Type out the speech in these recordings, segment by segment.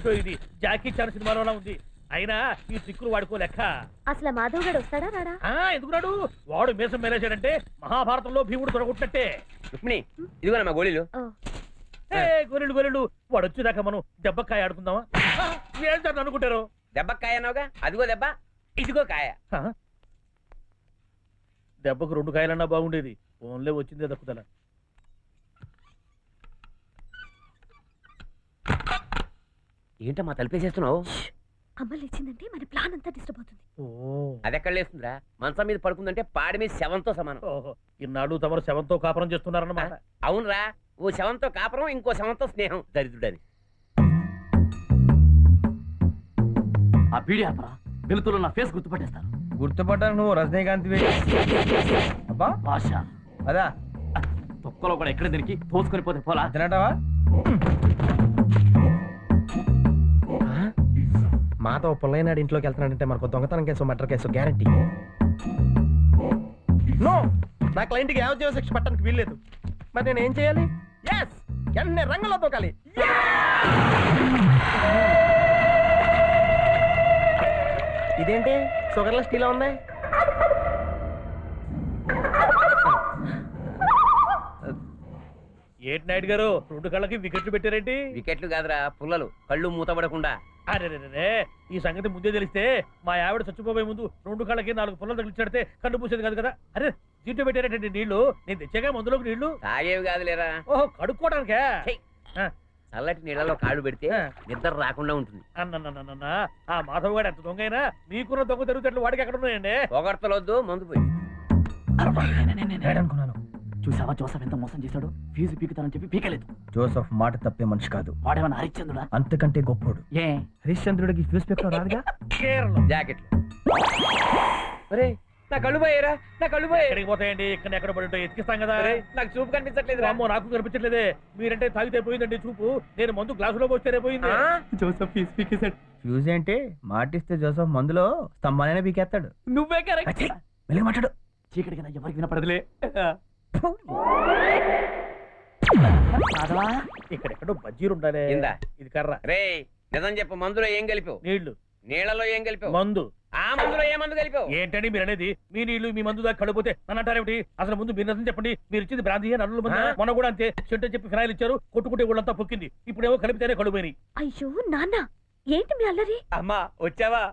ఏమిటో ఇది Jackie Chan సినిమాలోలా ఉంది. అయినా ఈ ట్రిక్కులు వాడుకోలేక. అసలు మాధవ్ గారు వస్తాడా రాడా? ఎందుకు రాడు? వాడు మీసం మేలేశాడంటే మహాభారతంలో భీముడు తొడగొట్టినట్టే. రుక్మిణి ఇదిగోనమ్మా గోళీలు. గొర్రెలు వాడు వచ్చేదాకా మనం దెబ్బకాయ ఆడుకుందామా? ఏంటని అనుకుంటారు? దెబ్బకాయ అన్నావుగా, అదిగో దెబ్బ, ఇదిగో కాయ. దెబ్బకు 2 కాయలన్నా బాగుండేది. ఫోన్లే వచ్చిందే దక్కుదల. ఏంటమ్మా తలిపేసేస్తున్నావు? అమ్మ లేచిందంటే మన ప్లాన్ అంతా డిస్టర్బ్ అవుతుంది. అది ఎక్కడ లేస్తుందిరా? మంచం మీద పడుకుందంటే పాడి మీద శవంతో సమానం. ఇన్నాళ్ళు తమరు శవంతో కాపురం చేస్తున్నారన్నమాట. అవునరా, ఓ శవంతో కాపురం, ఇంకో శవంతో స్నేహం. దరిద్రుడని. ఆ బీడి ఆపరా, వెలుతులో నా ఫేస్ గుర్తుపట్టేస్తాను. గుర్తుపట్టాను, నువ్వు రజనీకాంత్ అబ్బా భాష అదా తొక్కలో కూడా ఎక్కడ దీనికి తోసుకొని పోతే పోలా తినటావా? మాతో పుల్లయ్యనాడు ఇంట్లోకి వెళ్తున్నాడంటే మనకు దొంగతనం case, murder case guarantee. No, నా క్లయింట్కి యావజ్జీవ శిక్ష పట్టడానికి వీల్లేదు. మరి నేను ఏం చేయాలి? ఎస్, వెంటనే రంగంలో తోకాలి. ఇదేంటి షుగర్లెస్ టీలో ఉంది? ఏంటి నాయుడు గారు 2 కళ్ళకి వికెట్లు పెట్టారేంటి? వికెట్లు కాదురా, పుల్లలు, కళ్ళు మూతపడకుండా. అరే, ఈ సంగతి ముందే తెలిస్తే మా ఆవిడ చచ్చిపోయే ముందు 2 కళ్ళకి 4 పుల్లలు తగిలించాడితే కళ్ళు పూసేది కాదు కదా. అరే, దీంట్లో పెట్టారేంటి నీళ్లు? నేను తెచ్చాగా మందులోకి నీళ్లు. తాగేవి కాదులేరా, ఓహో కడుక్కోవడానికే. చల్లటి నీళ్ళలో కాళ్ళు పెడితే నిద్ర రాకుండా ఉంటుంది. అన్న ఆ మాధవ్ గారు ఎంత దొంగ అయినా మీకున్న దొంగ తిరుగుతట్లు వాడికి ఎక్కడ ఉన్నాయండి? పొగడతలొద్దు, మందు పోయి. అనుకున్నాను. చూసావా జోసఫ్ ఎంత మోసం చేశాడు? ఫీజు పీకుతానని చెప్పి పీకలేదు. జోసఫ్ మాట తప్పే మనిషి కాదు. వాడేమన్నా హరిశ్చంద్రుడా? అంతకంటే గొప్పోడు. ఏ హరిశ్చంద్రుడికి ఫ్యూజ్ పీకడం రాదుగా. జాకెట్లు. నా కళ్ళు పోయారా, నా కళ్ళు పోయా. ఎక్కడికి పోతాయండి? ఇక్కడ ఎక్కడ పడి ఉంటాయి, ఎతికిస్తాం కదా. నాకు చూపు కనిపించట్లేదు. అమ్మో, నాకు కనిపించట్లేదే. మీరంటే తాగితే పోయిందండి చూపు. నేను మందు గ్లాసులో పోస్తేనే పోయింది. Joseph fee పీకేశాడు. ఫ్యూజ్ ఏంటి? మాటిస్తే జోసఫ్ మందులో స్తంభాలైనా పీకేస్తాడు. నువ్వే కరెక్ట్. మెల్లిగా మాట్లాడు. చీకటి కదా, ఎవరికి వినపడదులే. ఇక్కడెక్కడో బజ్జీలు ఉండాలి. ఇది కర్ర. రే నిజం చెప్పు, మందులో ఏం కలిపావు? నీళ్లు. నీళ్లలో ఏం కలిపావు? మందు. ఆ మందులో ఏ మందు కలిపావు? ఏంటండి మీరు అనేది? మీ నీళ్లు మీ మందు దాకా కడిపోతే నన్ను అంటారేమిటి? అసలు ముందు మీరు నిజం చెప్పండి. మీరు ఇచ్చింది బ్రాంతి, నల్లు మంది. మొన్న కూడా అంతే, చెట్టు చెప్పి ఫినాయిల్ ఇచ్చారు, కొట్టుకుంటే ఊళ్ళంతా పొక్కింది. ఇప్పుడేమో కలిపితేనే కడుపోయినాయి. అయ్యో నాన్న, ఏంటి మీ అల్లరి? అమ్మా వచ్చావా?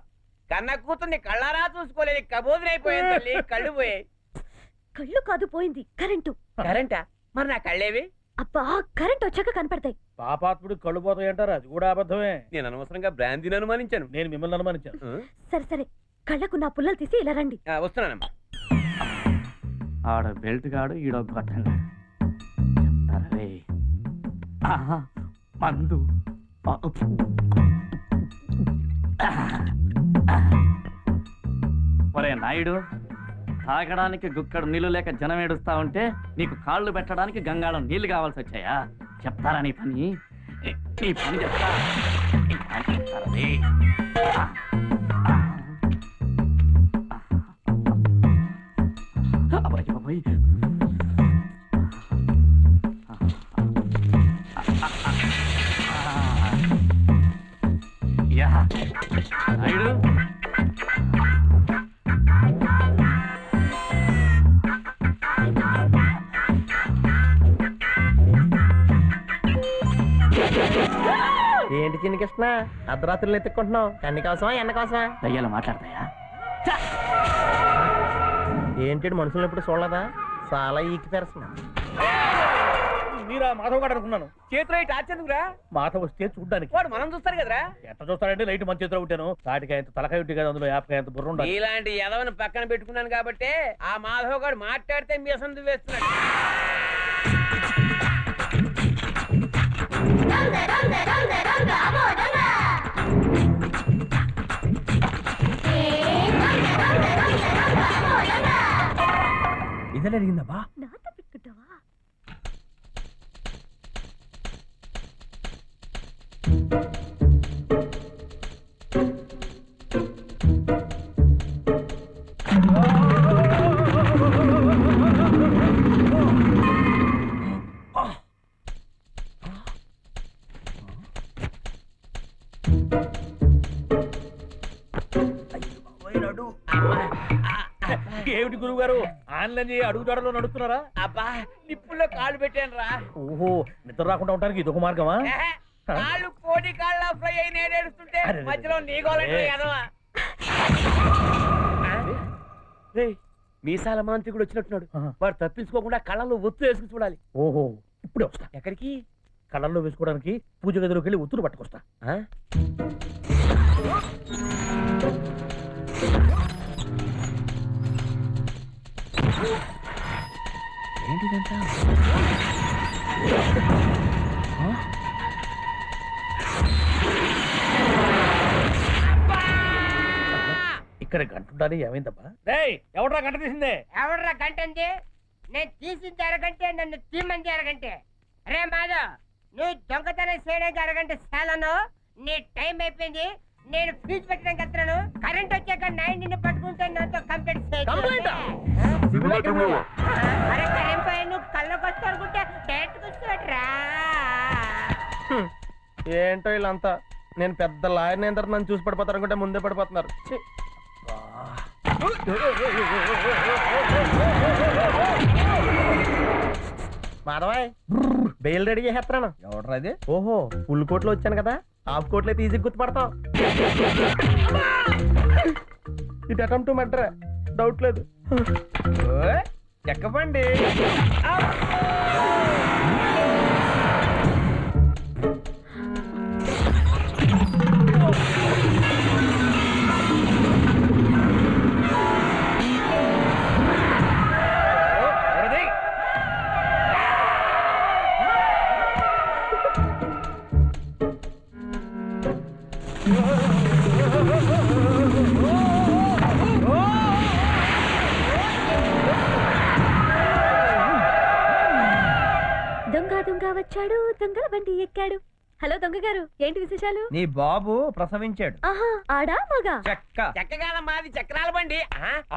కన్న కూతుర్ని కళ్ళారా చూసుకోలేదు, కబోదిరైపోయింది తల్లి. కళ్ళు పోయాయి. కళ్ళు కాదు పోయింది, కరెంటు. కరెంటా? మరి నా కళ్ళేవి? అబ్బా, కరెంట్ వచ్చాక కనపడతాయి. పాపాత్ముడు కళ్ళు పోతాయి అంటారు, అది కూడా అబద్ధమే. నేను అనవసరంగా బ్రాంతిని అనుమానించాను. నేను మిమ్మల్ని అనుమానించాను. సరే సరే, కళ్ళకు నా పుల్లలు తీసి ఇలా రండి. వస్తున్నానమ్మా. ఆడ బెల్ట్ గాడు, ఈడో గొట్టంగా చెప్తారే. మందు ఒరే నాయుడు, తాగడానికి గుక్కడు నీళ్లు లేక జనం ఏడుస్తా ఉంటే నీకు కాళ్ళు పెట్టడానికి గంగాళం నీళ్లు కావాల్సి వచ్చాయా? చెప్తారా నీ పని? నీ పని చెప్తా. నాయుడు ఏంటి చిన్న కృష్ణ, అర్ధరాత్రులు ఎత్తుక్కుంటున్నావు? కన్ని కోసమా ఎండ కోసమా? దయ్యాలు మాట్లాడతాయా? ఏంటి మనుషులు ఎప్పుడు చూడలేదా? చాలా ఈకి తెరస్తున్నా. మీరా మాధవ్ గారు అనుకున్నాను. చేతిలో టార్చ్ ఎందుకురా? మాధవ్ వస్తే చూడ్డానికి. వాడు మనం చూస్తారు కదరా. ఎట్లా చూస్తాడంటే లైట్ మన చేతిలో ఉంటాను. తాటికాయ తలకాయ ఉంటే కదా, అందులో యాపకాయ బుర్ర ఉండాలి. ఇలాంటి ఎదవని పక్కన పెట్టుకున్నాను కాబట్టి ఆ మాధవ్ గారు మాట్లాడితే మీ అసలు వేస్తున్నాడు. ఇదే జరిగిందబ్బా. నాతో పెట్టుకుంటావా? ఏమిటి గురువు గారు ఆన్లైన్ అడుగుజాడలో నడుస్తున్నారా? అబ్బా నిప్పుల్లో కాళ్ళు పెట్టాను రా. ఓహో, నిద్ర రాకుండా ఉండడానికి ఇదొక మార్గమా? కాళ్ళు కోడి కాళ్ళ ఫ్రై అయి నేడేడుస్తుంటే అరే, మధ్యలో నీ గోలంటే ఏ. ఎదవా. మీసాల మాంత్రికుడు వచ్చినట్టున్నాడు. ఆహా. వాడు తప్పించుకోకుండా కళ్ళలో ఒత్తు వేసుకుని చూడాలి. ఓహో, ఇప్పుడే వస్తా. ఎక్కడికి? కళ్ళల్లో వేసుకోవడానికి పూజ గదిలోకి వెళ్ళి ఒత్తులు పట్టుకొస్తా. ఆ? ఏంటిదంతా? ఇక్కడ గంట ఉండాలి. ఏమైందబ్బా? రేయ్, ఎవడ్రా గంట తీసిందే? ఎవడ్రా గంటంది? నేను తీసింది అరగంటే, నన్ను తీమంది అరగంటే. రే మాధవ్, నువ్వు దొంగతనం చేయడానికి అరగంట చాలను. నీ టైం అయిపోయింది. నేను ఫీజు పెట్టడానికి వస్తున్నాను. కరెంట్ వచ్చాక నైన్ నిన్ను పట్టుకుంటే నాతో కంప్లీట్ Complaint ఆ? అరే కరెంట్ పోయి నువ్వు కళ్ళకి వస్తా అనుకుంటే డైరెక్ట్ వస్తాడ్రా. ఏంటో వీళ్ళంతా, నేను పెద్ద లాయర్ అయిన తర్వాత నన్ను చూసి పడిపోతారు అనుకుంటే ముందే పడిపోతున్నారు. ఛీ. మాధవాయ్, బెయిల్ రెడీ చేసేస్తున్నాను. ఎవడ్రా ఇది? ఓహో, ఫుల్ కోట్లో వచ్చాను కదా, హాఫ్ కోట్లో అయితే ఈజీ గుర్తుపడతాం. ఇది అటెంప్ట్ టు మర్డర్, డౌట్ లేదు. ఓయ్, చెక్కబండి. ఎవరిది? దొంగ దొంగ వచ్చాడు, దొంగల బండి ఎక్కాడు. హలో దొంగ గారు, ఏంటి విశేషాలు? నీ బాబు ప్రసవించాడు. ఆహా, ఆడా మగా? చెక్క. చెక్కగాల మాది చక్రాల బండి.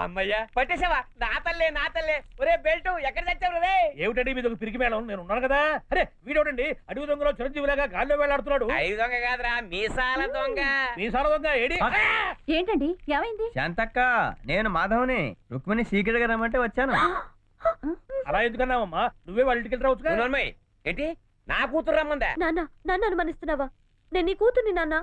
అమ్మయ్యా పట్టేసావా? నా తల్లే నా తల్లే. ఒరే బెల్ట్ ఎక్కడ తెచ్చావు రే? ఏమిటండి మీదొక పిరికి మేళం? నేను ఉన్నాను కదా. అరే వీడోడండి అడుగు దొంగలో చిరంజీవిలాగా గాల్లో వేలాడుతున్నాడు. ఐదు దొంగ కాదురా, మీసాల దొంగ. మీసాల దొంగ ఏడి? ఏంటండి, ఏమైంది? శాంతక్క, నేను మాధవ్ని. రుక్మిణి సీక్రెట్ గా రమ్మంటే వచ్చాను. అలా ఎందుకన్నావమ్మా? నువ్వే వాళ్ళ ఇంటికి రావచ్చు నువ్వు నోర్మోయ్. ఏంటి నా కూతురు రమ్మందా? నాన్న, నన్ను అనుమానిస్తున్నావా? నేను నీ కూతుర్ని నాన్న.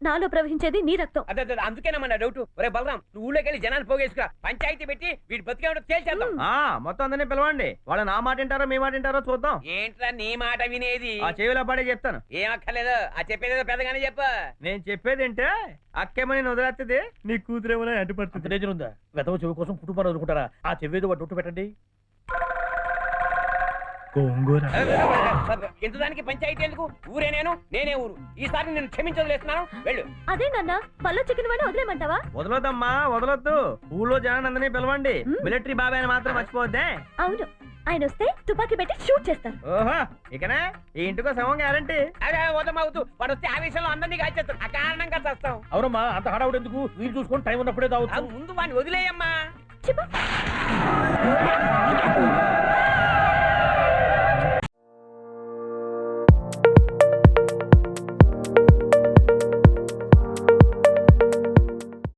నాలో ప్రవహించేది నీ రక్తం. అదే అందుకేనమ్మా డౌట్. ఒరే బలరాం, నువ్వు ఊళ్ళోకి వెళ్ళి జనాన్ని పోగేసుకురా. పంచాయతీ పెట్టి వీడి బతికేమిటో తేల్చేద్దాం. ఆ మొత్తం అందరినీ పిలవండి. వాళ్ళు నా మాట వింటారో మీ మాట వింటారో చూద్దాం. ఏంట్రా నీ మాట వినేది? ఆ చెవిలో పడే చెప్తాను. ఏం అక్కర్లేదు, ఆ చెప్పేదేదో పెద్దగానే చెప్పు. నేను చెప్పేది ఏంటే, అక్కేమని వదిలేస్తుంది, నీ కూతురేమో అడ్డుపడుతుంది. అంత డేంజర్ ఉందా? వెతవ చెవి కోసం కుటుంబాన్ని వదులుకుంటారా? ఆ చెవేదో వాడు ఒట్టు పెట్టండి. ఎంత దానికి పంచాయతీ ఎందుకు? ఊరే నేనే ఊరు. ఈసారి నేను క్షమించలేస్తున్నాను. వెళ్ళు. అదే నాన్న, పళ్ళు చికెన్ వాడిని వదిలేమంటావా? వదలొద్దమ్మా, వదలొద్దు. ఊళ్ళో జనాన్ని అందరినీ పిలవండి. మిలిటరీ బాబాయ్ అని మాత్రం మర్చిపోవద్దే. అవును, ఆయన వస్తే తుపాకీ పెట్టి షూట్ చేస్తారు. ఓహో, ఇకనే ఈ ఇంటికో శవం గ్యారంటీ. అదే వదమవుతూ వాడు వస్తే ఆవేశంలో అందరినీ కాల్చేస్తాడు. అకారణంగా చేస్తాం. అవునమ్మా, అంత హడావుడు ఎందుకు? వీలు చూసుకొని టైం ఉన్నప్పుడే తావచ్చు. ముందు వాడిని వదిలేయమ్మా. చిప్ప.